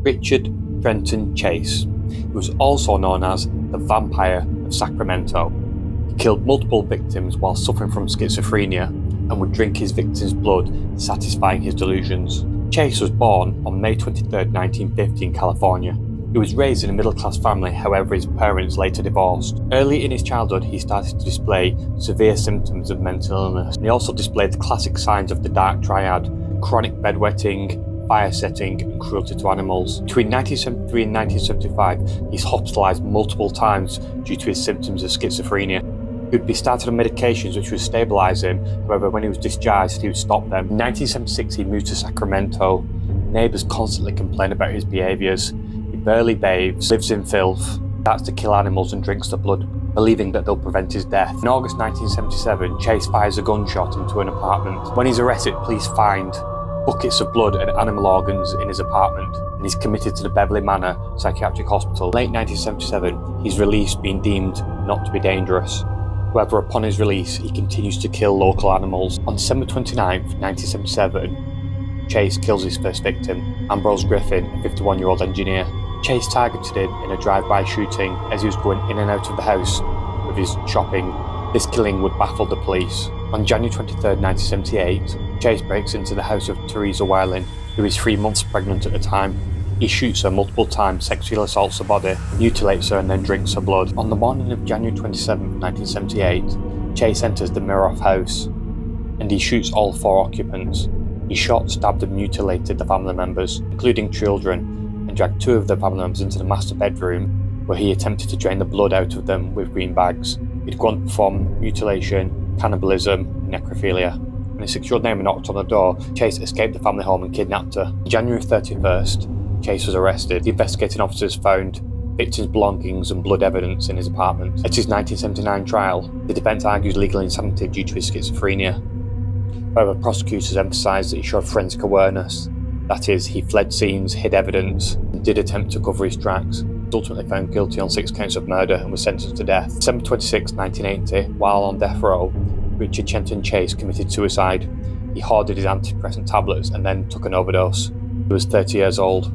Richard Trenton Chase, who was also known as the Vampire of Sacramento. He killed multiple victims while suffering from schizophrenia and would drink his victims' blood, satisfying his delusions. Chase was born on May 23, 1950 in California. He was raised in a middle-class family, however his parents later divorced. Early in his childhood, he started to display severe symptoms of mental illness, and he also displayed the classic signs of the dark triad: chronic bedwetting, fire setting, and cruelty to animals. Between 1973 and 1975, he's hospitalized multiple times due to his symptoms of schizophrenia. He would be started on medications which would stabilize him, however when he was discharged he would stop them. In 1976 he moved to Sacramento. Neighbors constantly complain about his behaviors. He barely bathes, lives in filth, starts to kill animals and drinks the blood, believing that they'll prevent his death. In August 1977, Chase fires a gunshot into an apartment. When he's arrested, police find buckets of blood and animal organs in his apartment, and he's committed to the Beverly Manor Psychiatric Hospital. Late 1977, he's released, being deemed not to be dangerous. However, upon his release, he continues to kill local animals. On December 29, 1977, Chase kills his first victim, Ambrose Griffin, a 51-year-old engineer. Chase targeted him in a drive-by shooting as he was going in and out of the house with his shopping. This killing would baffle the police. On January 23, 1978, Chase breaks into the house of Teresa Weiland, who is 3 months pregnant at the time. He shoots her multiple times, sexually assaults her body, mutilates her, and then drinks her blood. On the morning of January 27, 1978, Chase enters the Miroff house, and he shoots all 4 occupants. He shot, stabbed, and mutilated the family members, including children, and dragged 2 of the family members into the master bedroom, where he attempted to drain the blood out of them with green bags. He'd gone on to perform mutilation, cannibalism, and necrophilia. When a 6-year-old neighbor knocked on the door, Chase escaped the family home and kidnapped her. On January 31st, Chase was arrested. The investigating officers found victims' belongings and blood evidence in his apartment. At his 1979 trial, the defense argues legal insanity due to his schizophrenia. However, prosecutors emphasized that he showed forensic awareness. That is, he fled scenes, hid evidence, and did attempt to cover his tracks. He was ultimately found guilty on 6 counts of murder and was sentenced to death. December 26, 1980, while on death row, Richard Trenton Chase committed suicide. He hoarded his antidepressant tablets and then took an overdose. He was 30 years old.